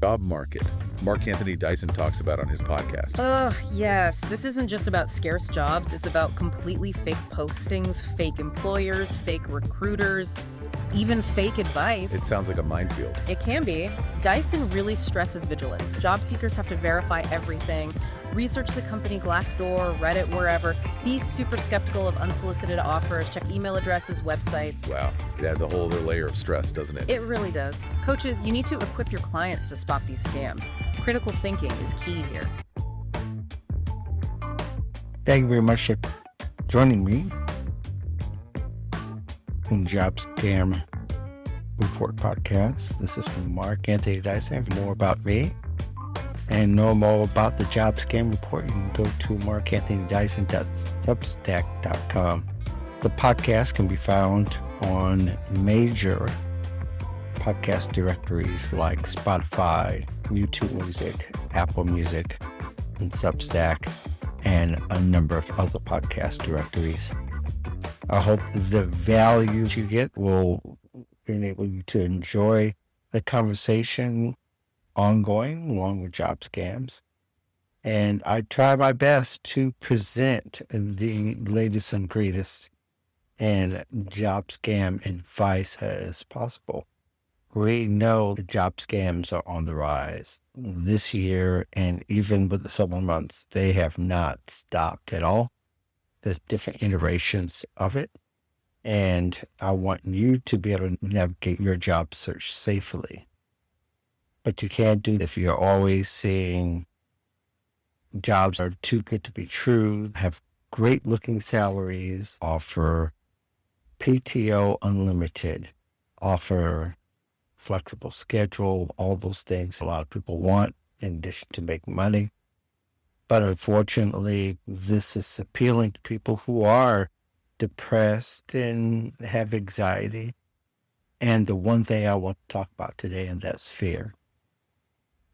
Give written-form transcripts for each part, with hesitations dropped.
job market Mark Anthony Dyson talks about on his podcast. Yes. This isn't just about scarce jobs. It's about completely fake postings, fake employers, fake recruiters, even fake advice. It sounds like a minefield. It can be. Dyson really stresses vigilance. Job seekers have to verify everything. Research the company Glassdoor, Reddit, wherever. Be super skeptical of unsolicited offers. Check email addresses, websites. Wow, it adds a whole other layer of stress, doesn't it? It really does. Coaches, you need to equip your clients to spot these scams. Critical thinking is key here. Thank you very much for joining me on Job Scam Report Podcast. This is from Mark Anthony Dyson. For more about me and know more about the Job Scam Report, you can go to markanthonydyson.substack.com. The podcast can be found on major podcast directories like Spotify, YouTube Music, Apple Music, and Substack, and a number of other podcast directories. I hope the value you get will enable you to enjoy the conversation ongoing along with job scams. And I try my best to present the latest and greatest and job scam advice as possible. We know the job scams are on the rise this year, and even with the summer months, they have not stopped at all. There's different iterations of it, and I want you to be able to navigate your job search safely. But you can't do that if you're always seeing jobs are too good to be true, have great looking salaries, offer PTO unlimited, offer flexible schedule, all those things a lot of people want in addition to making money. But unfortunately, this is appealing to people who are depressed and have anxiety. And the one thing I want to talk about today, and that's fear.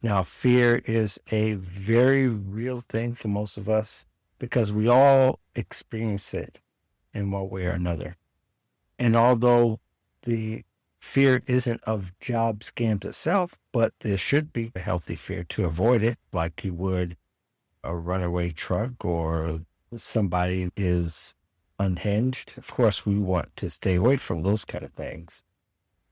Now, fear is a very real thing for most of us because we all experience it in one way or another. And although the fear isn't of job scams itself, but there should be a healthy fear to avoid it, like you would a runaway truck or somebody is unhinged. Of course, we want to stay away from those kind of things.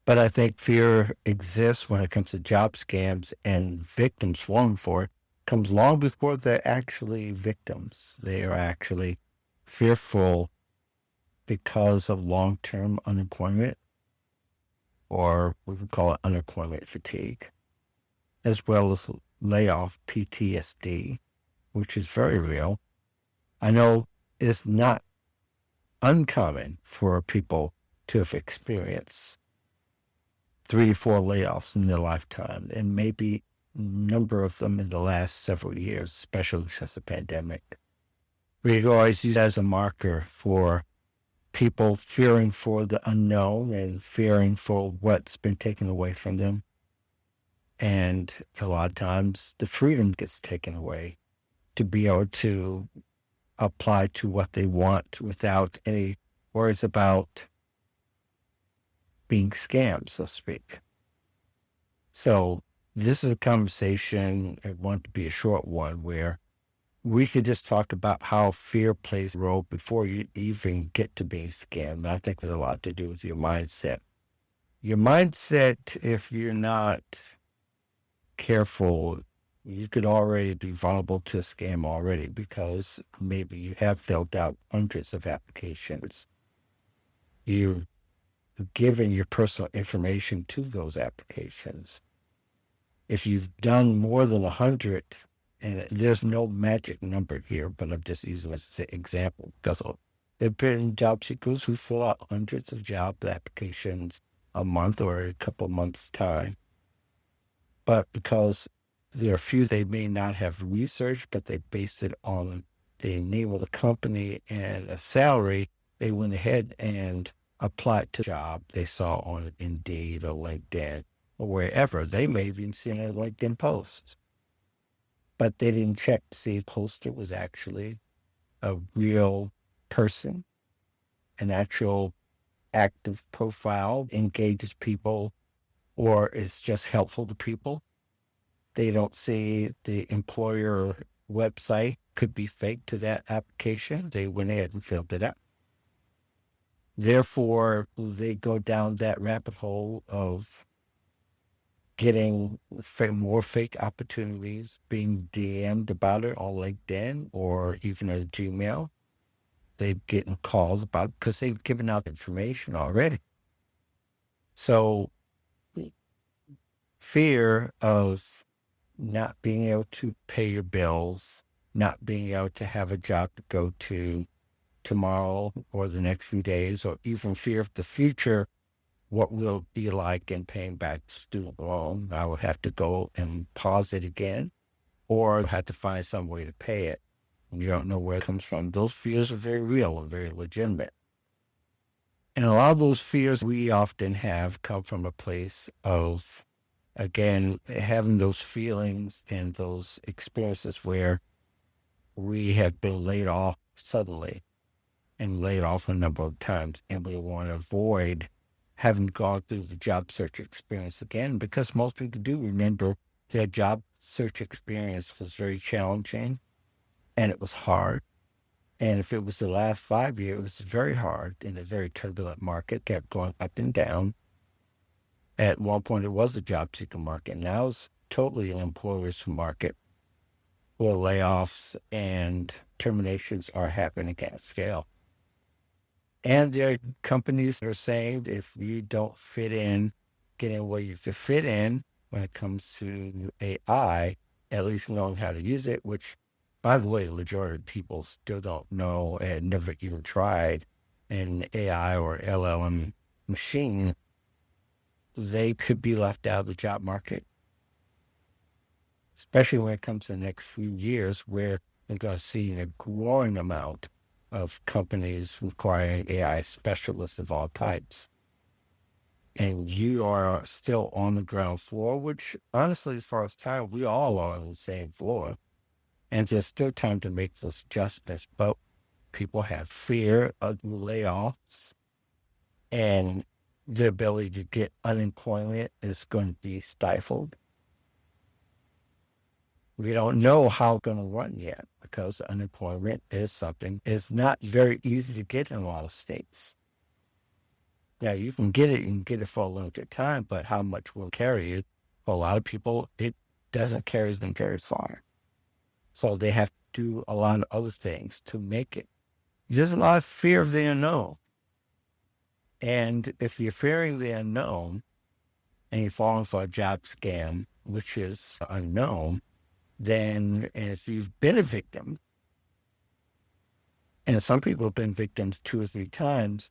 But I think fear exists when it comes to job scams, and victims falling for it comes long before they're actually victims. They are actually fearful because of long-term unemployment, or we would call it unemployment fatigue, as well as layoff PTSD, which is very real. I know it's not uncommon for people to have experienced 3 to 4 layoffs in their lifetime, and maybe a number of them in the last several years, especially since the pandemic. We could always use that as a marker for people fearing for the unknown and fearing for what's been taken away from them. And a lot of times the freedom gets taken away to be able to apply to what they want without any worries about being scammed, so to speak. So this is a conversation, I want to be a short one, where we could just talk about how fear plays a role before you even get to being scammed. I think there's a lot to do with your mindset. Your mindset, if you're not careful, you could already be vulnerable to a scam already because maybe you have filled out hundreds of applications. You've given your personal information to those applications. If you've done more than 100, and there's no magic number here, but I'm just using it as an example because there have been job seekers who fill out hundreds of job applications a month or a couple of months' time. But because there are a few they may not have researched, but they based it on the name of the company and a salary, they went ahead and applied to a job they saw on Indeed or LinkedIn or wherever. They may have even seen a LinkedIn post, but they didn't check to see if the poster was actually a real person, an actual active profile, engages people, or is just helpful to people. They don't see the employer website could be fake to that application. They went ahead and filled it out. Therefore, they go down that rabbit hole of getting more fake opportunities, being DM'd about it on LinkedIn or even a Gmail. They're getting calls about it because they've given out information already. So fear of not being able to pay your bills, not being able to have a job to go to tomorrow or the next few days, or even fear of the future, what will it be like in paying back student loan? I would have to go and pause it again, or have to find some way to pay it. And you don't know where it comes from. Those fears are very real and very legitimate. And a lot of those fears we often have come from a place of, again, having those feelings and those experiences where we have been laid off suddenly and laid off a number of times, and we want to avoid having gone through the job search experience again, because most people do remember their job search experience was very challenging and it was hard. And if it was the last 5 years, it was very hard in a very turbulent market, kept going up and down. At one point, it was a job seeker market. Now it's totally an employer's market where layoffs and terminations are happening at scale. And there are companies that are saying if you don't fit in, getting where you fit in when it comes to AI, at least knowing how to use it, which, by the way, the majority of people still don't know and never even tried an AI or LLM machine, they could be left out of the job market, especially when it comes to the next few years, where we're going to see a growing amount of companies requiring AI specialists of all types. And you are still on the ground floor, which honestly, as far as time, we all are on the same floor. And there's still time to make those adjustments. But people have fear of layoffs, and the ability to get unemployment is going to be stifled. We don't know how it's going to run yet, because unemployment is something is not very easy to get in a lot of states. Now, you can get it for a limited time, but how much will carry you? For a lot of people, it doesn't carry them very far. So they have to do a lot of other things to make it. There's a lot of fear of the unknown. And if you're fearing the unknown and you're falling for a job scam, which is unknown, then if you've been a victim, and some people have been victims 2 or 3 times,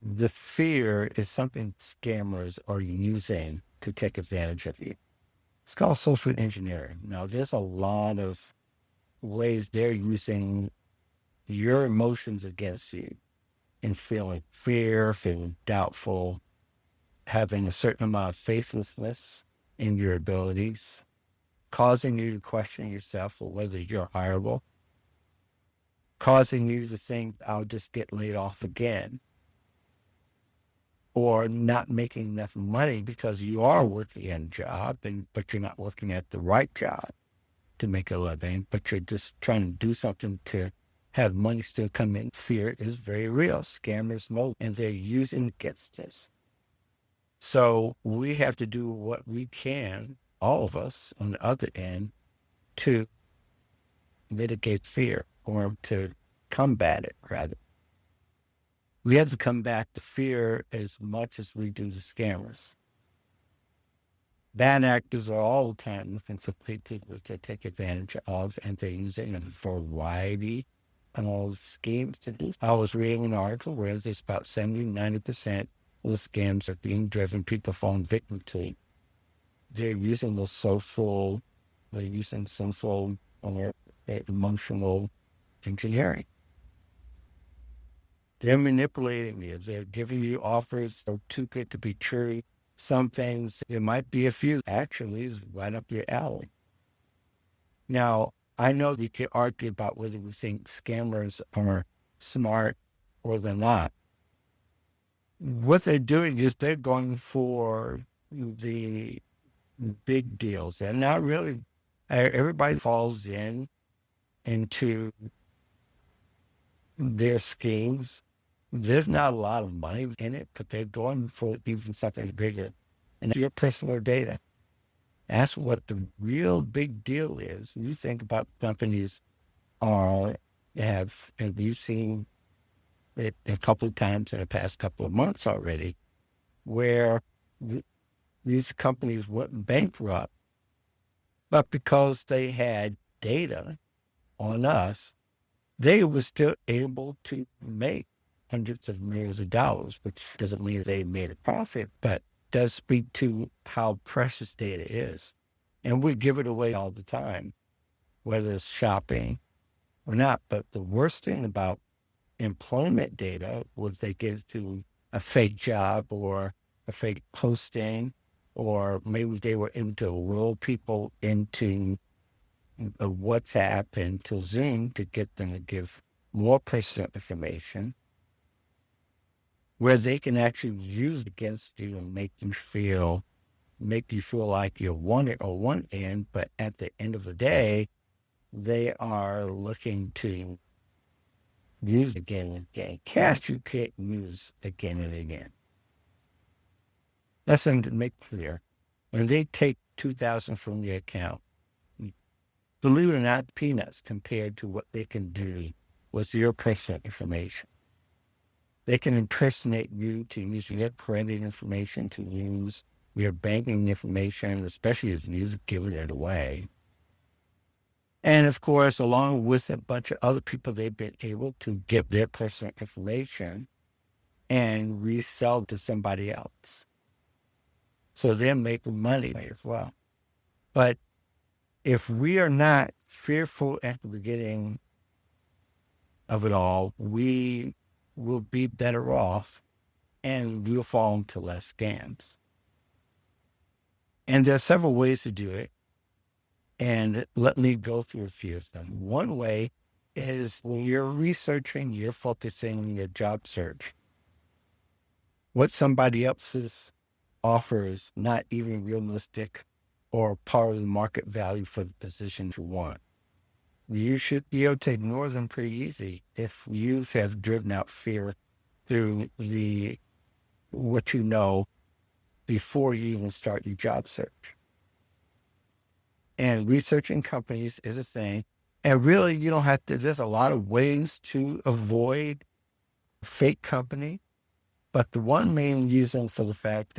the fear is something scammers are using to take advantage of you. It's called social engineering. Now, there's a lot of ways they're using your emotions against you, and feeling fear, feeling doubtful, having a certain amount of faithlessness in your abilities, causing you to question yourself or whether you're hireable, causing you to think, I'll just get laid off again, or not making enough money because you are working at a job, but you're not working at the right job to make a living, but you're just trying to do something to have money still come in. Fear is very real. Scammers know, and they're using it against us. So we have to do what we can, all of us on the other end, to mitigate fear, or to combat it, rather. We have to combat the fear as much as we do the scammers. Bad actors are all the time looking for people to take advantage of, and they're using a variety of schemes to do. I was reading an article where there's about 70-90% of the scams are being driven, people falling victim to. They're using social or emotional engineering. They're manipulating you. They're giving you offers that are too good to be true. Some things, there might be a few, actually, is right up your alley. Now, I know we could argue about whether we think scammers are smart or they're not. What they're doing is they're going for the big deals. And not really, everybody falls into their schemes. There's not a lot of money in it, but they're going for even something bigger. And your personal data. That's what the real big deal is. You think about companies have you seen it a couple of times in the past couple of months already, where these companies went bankrupt, but because they had data on us, they were still able to make hundreds of millions of dollars, which doesn't mean they made a profit, but does speak to how precious data is. And we give it away all the time, whether it's shopping or not. But the worst thing about employment data was they give to a fake job or a fake posting, or maybe they were able to lure people into a WhatsApp and to Zoom to get them to give more personal information where they can actually use against you and make you feel like you're wanted or one end, but at the end of the day, they are looking to use again and again. Cash you can't use again and again. That's something to make clear. When they take $2,000 from your account, believe it or not, peanuts compared to what they can do with your personal information. They can impersonate you to use your credit information, to use your banking information, especially if you've given it away. And of course, along with a bunch of other people, they've been able to get their personal information and resell to somebody else. So they're making money as well. But if we are not fearful at the beginning of it all, we will be better off and we'll fall into less scams. And there are several ways to do it. And let me go through a few of them. One way is when you're researching, you're focusing on your job search. What somebody else's offer is not even realistic or part of the market value for the position you want. You should be able to ignore them pretty easy if you have driven out fear through what you know before you even start your job search. And researching companies is a thing. And really, you don't have to, there's a lot of ways to avoid fake company. But the one main reason for the fact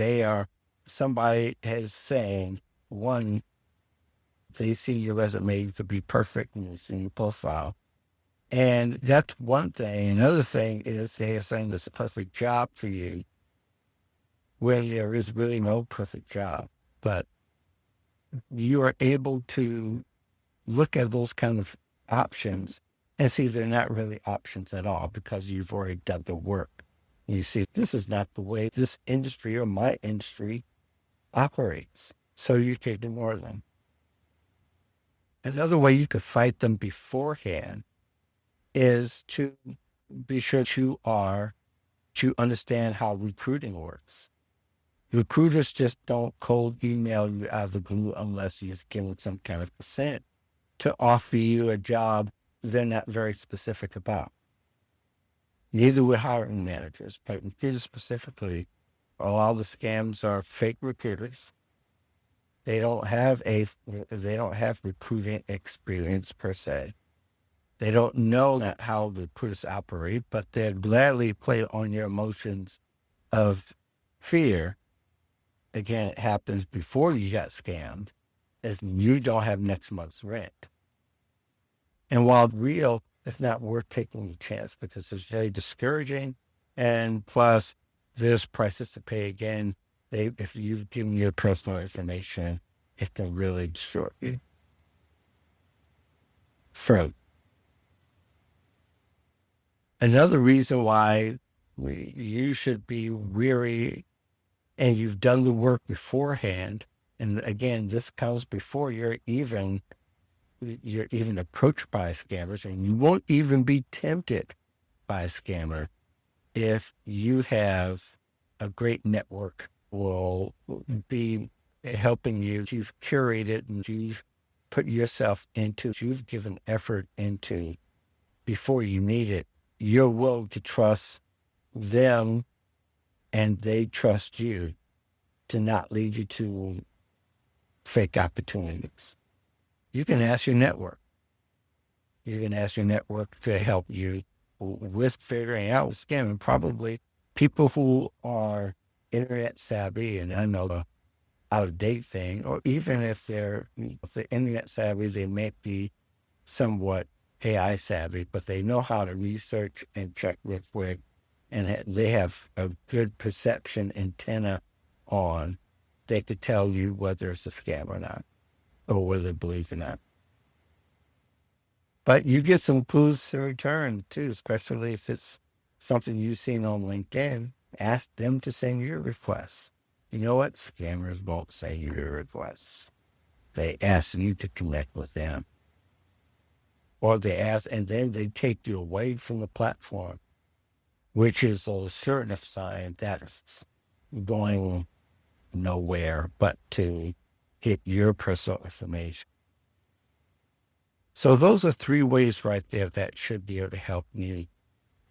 somebody is saying, one, they see your resume, you could be perfect and they see your profile. And that's one thing. Another thing is they are saying there's a perfect job for you when there is really no perfect job. But you are able to look at those kind of options and see they're not really options at all because you've already done the work. You see, this is not the way this industry or my industry operates. So you can ignore them. Another way you could fight them beforehand is to be sure to understand how recruiting works. Recruiters just don't cold email you out of the blue unless you've given some kind of consent to offer you a job they're not very specific about. Neither with hiring managers, but recruiters specifically, all the scams are fake recruiters. They don't have recruiting experience per se. They don't know how recruiters operate, but they'd gladly play on your emotions of fear. Again, it happens before you got scammed, is you don't have next month's rent. And while real, it's not worth taking a chance because it's very discouraging. And plus, there's prices to pay again. If you've given your personal information, it can really destroy you. Another reason why you should be weary and you've done the work beforehand, and again, this comes before you're even approached by scammers, and you won't even be tempted by a scammer if you have a great network, will be helping you. You've curated and you've put yourself into, you've given effort into before you need it. You're willing to trust them and they trust you to not lead you to fake opportunities. You can ask your network. You can ask your network to help you with figuring out the scam. And probably people who are internet savvy, and I know the out of date thing, or even if they're internet savvy, they may be somewhat AI savvy, but they know how to research and check real quick, and they have a good perception antenna on. They could tell you whether it's a scam or not, or whether they believe or not. But you get some clues in return too, especially if it's something you've seen on LinkedIn. Ask them to send you a request. You know what? Scammers won't send you a request. They ask you to connect with them. Or they ask, and then they take you away from the platform, which is a certain sign that's going nowhere but to get your personal information. So those are 3 ways right there that should be able to help you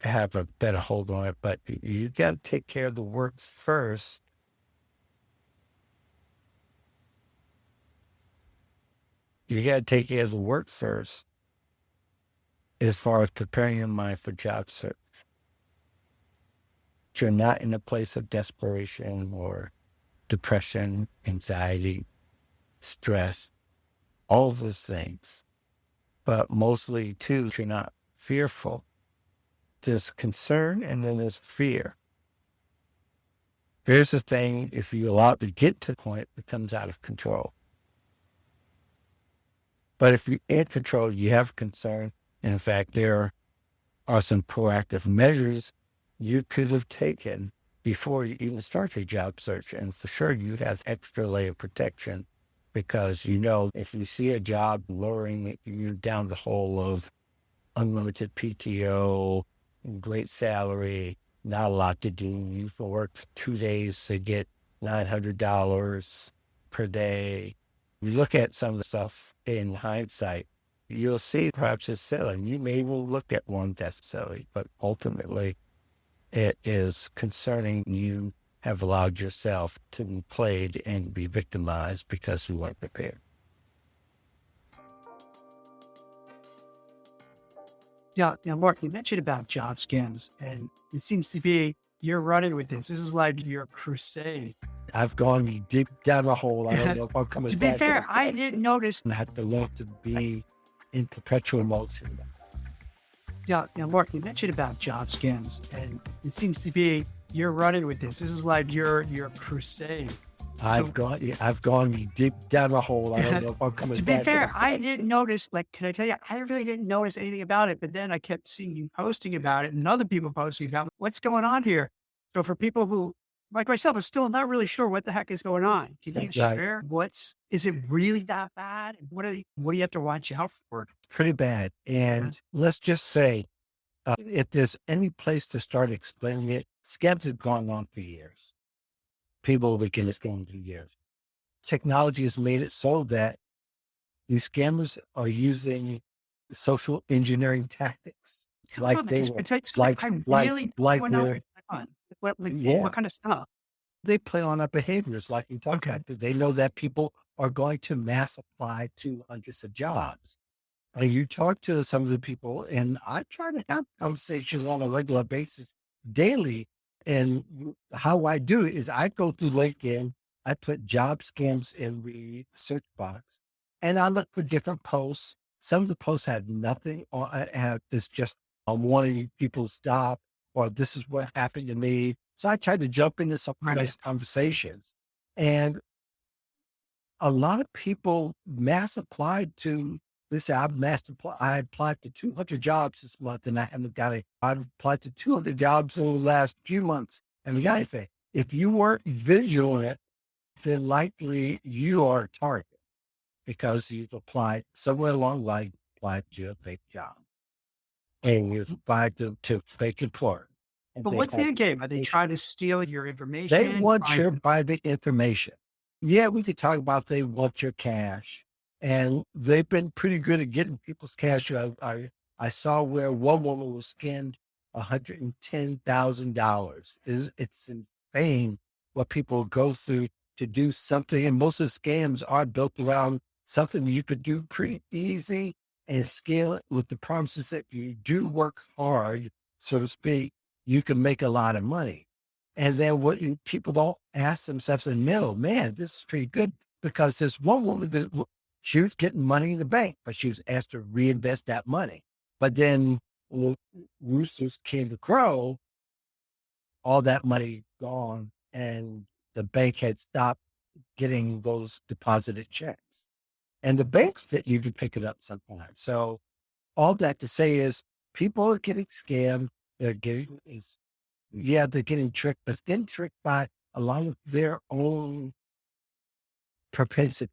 have a better hold on it. But you got to take care of the work first. You got to take care of the work first as far as preparing your mind for job search. You're not in a place of desperation or depression, anxiety, stress, all of those things. But mostly, too, you're not fearful. There's concern and then there's fear. Here's the thing, if you allow it to get to the point, it becomes out of control. But if you're in control, you have concern. And in fact, there are some proactive measures you could have taken before you even start your job search. And for sure, you have extra layer of protection because you know if you see a job luring you down the hole of unlimited PTO, great salary, not a lot to do, you can work 2 days to get $900 per day. You look at some of the stuff in hindsight, you'll see perhaps it's silly. You may even look at one that's silly, but ultimately it is concerning you have allowed yourself to be played and be victimized because you weren't prepared. Yeah, now Mark, you mentioned about job scams, and it seems to be you're running with this. This is like your crusade. I've gone deep down a hole. I don't know if I'm coming To be back. fair, I didn't notice. I have to learn to be in perpetual motion. Yeah, now Mark, you mentioned about job scams, and it seems to be you're running with this. This is like your crusade. I've gone deep down a hole. I don't know if I'm coming To back. be fair, I didn't notice, like, can I tell you, I really didn't notice anything about it, but then I kept seeing you posting about it and other people posting about it. What's going on here? So for people who, like myself, are still not really sure what the heck is going on, can you Right. share is it really that bad? What do you have to watch out for? Pretty bad. And let's just say, if there's any place to start explaining it, scams have gone on for years. People begin this game for years. Technology has made it so that these scammers are using social engineering tactics. Like they were, What yeah, kind of stuff? they play on our behaviors like you talked about. They know that people are going to mass apply to hundreds of jobs. And you talk to some of the people, and I try to have conversations on a regular basis daily. And how I do it is I go through LinkedIn, I put job scams in the search box, and I look for different posts. Some of the posts have nothing, or it's just I'm wanting people to stop, or this is what happened to me. So I try to jump into some of those conversations. And a lot of people mass applied to, listen, I applied to 200 jobs this month and I haven't got it. I've applied to 200 jobs in the last few months and we got anything. If you weren't vigilant, then likely you are a target because you've applied somewhere along the line, applied to a fake job and you applied to fake employer. But what's their game? Are they trying to steal your information? They want your private information. Yeah, we could talk about they want your cash, and they've been pretty good at getting people's cash. I saw where one woman was scammed $110,000. It's insane what people go through to do something, and most of the scams are built around something you could do pretty easy and scale it with the promises that you do work hard, so to speak, you can make a lot of money. And then people don't ask themselves, and no, man, this is pretty good, because there's one woman that she was getting money in the bank, but she was asked to reinvest that money. But then when roosters came to crow, all that money gone, and the bank had stopped getting those deposited checks. And the banks didn't even pick it up sometimes. So all that to say is people are getting scammed. They're getting is Yeah, they're getting tricked, but it's getting tricked by a lot of their own propensities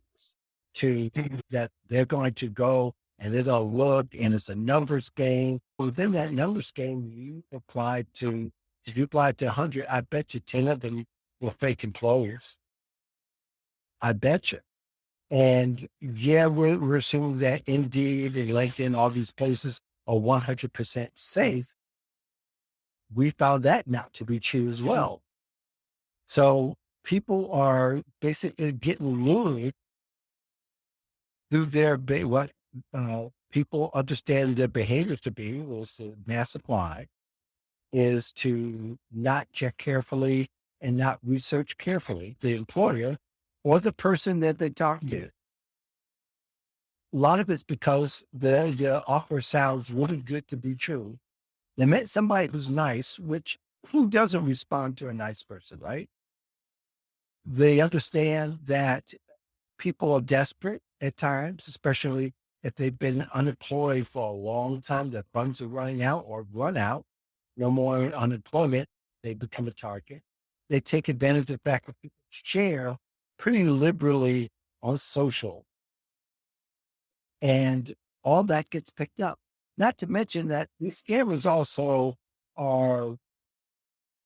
to that they're going to go and they're going to look, and it's a numbers game. Within that numbers game, if you apply to 100, I bet you 10 of them were fake employers. I bet you. And yeah, we're assuming that Indeed and LinkedIn, all these places are 100% safe. We found that not to be true as well. So people are basically getting lured through what people understand their behaviors to be, was the mass supply, is to not check carefully and not research carefully the employer or the person that they talk to. A lot of it's because the offer sounds really good to be true. They met somebody who's nice, which who doesn't respond to a nice person, right? They understand that people are desperate at times, especially if they've been unemployed for a long time. Their funds are running out or run out. No more unemployment. They become a target. They take advantage of the fact that people share pretty liberally on social, and all that gets picked up. Not to mention that these scammers also are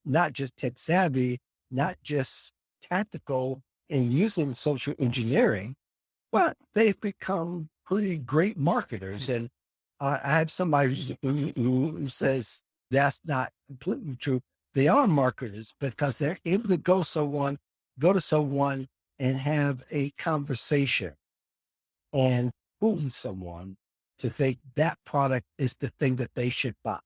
not just tech savvy, not just tactical in using social engineering, but they've become pretty great marketers. And I have somebody who says that's not completely true. They are marketers because they're able to go to someone and have a conversation and fool someone to think that product is the thing that they should buy.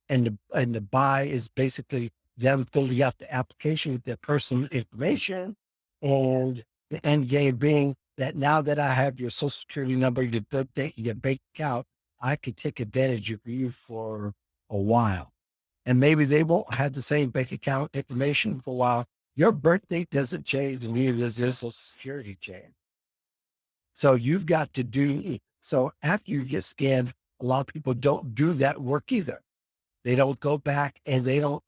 And the buy is basically them filling out the application with their personal information, and the end game being that now that I have your social security number, your birth date, your bank account, I can take advantage of you for a while. And maybe they won't have the same bank account information for a while. Your birth date doesn't change, and neither does your social security change. So you've got to so after you get scammed, a lot of people don't do that work either. They don't go back and they don't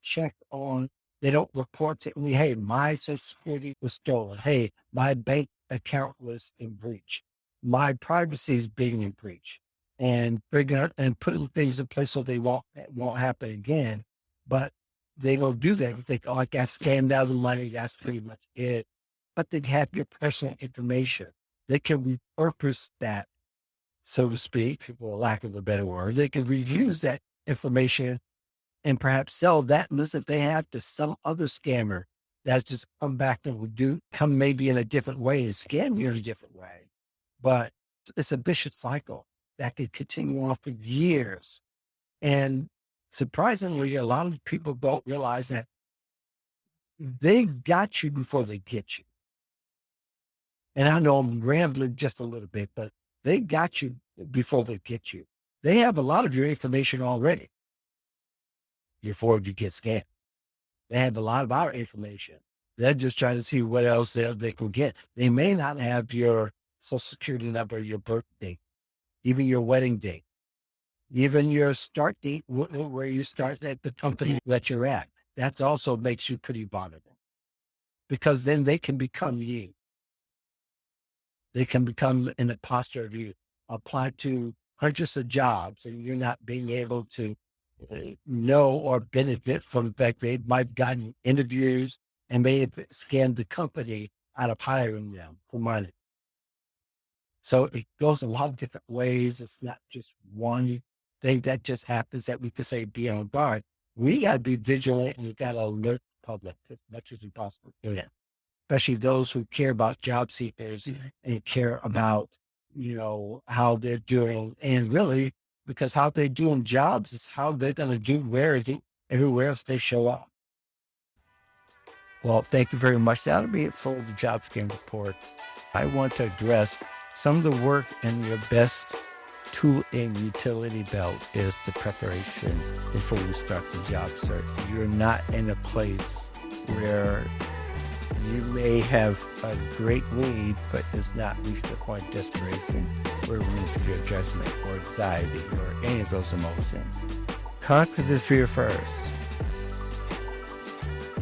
they don't report to me, hey, my social security was stolen. Hey, my bank account was in breach. My privacy is being in breach, and figuring out and putting things in place so it won't happen again. But they don't do that. They think, oh, I got scammed out of the money. That's pretty much it. But they have your personal information. They can repurpose that, so to speak, for lack of a better word. They can reuse that information and perhaps sell that list that they have to some other scammer that's just come back and will come maybe in a different way and scam you in a different way. But it's a vicious cycle that could continue on for years. And surprisingly, a lot of people don't realize that they got you before they get you. And I know I'm rambling just a little bit, but they got you before they get you. They have a lot of your information already before you get scammed. They have a lot of our information. They're just trying to see what else they can get. They may not have your social security number, your birthday, even your wedding date, even your start date, where you start at the company that you're at. That also makes you pretty vulnerable, because then they can become you. They can become an imposter of you, apply to hundreds of jobs, and you're not being able to know or benefit from the fact they might have gotten interviews and may have scammed the company out of hiring them for money. So it goes a lot of different ways. It's not just one thing that just happens that we could say be on guard. We got to be vigilant, and we got to alert the public as much as we possibly can, especially those who care about job seekers and care about, how they're doing. And really, because how they're doing jobs is how they're going to do everywhere else they show up. Well, thank you very much. That'll be it for the Job Scan Report. I want to address some of the work, and your best tool in utility belt is the preparation before you start the job search. You're not in a place where you may have a great need, but it's not reached a point of desperation where it ruins your judgment or anxiety or any of those emotions. Conquer the fear first.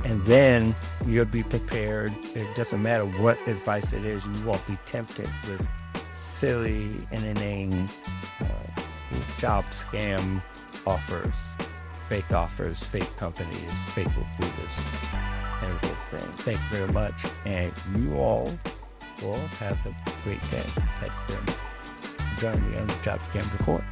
And then you'll be prepared. It doesn't matter what advice it is. You won't be tempted with silly and inane job scam offers, fake companies, fake recruiters, and everything. Thank you very much. And you all will have a great day. Thank you very much for joining me on the Job Scam Report.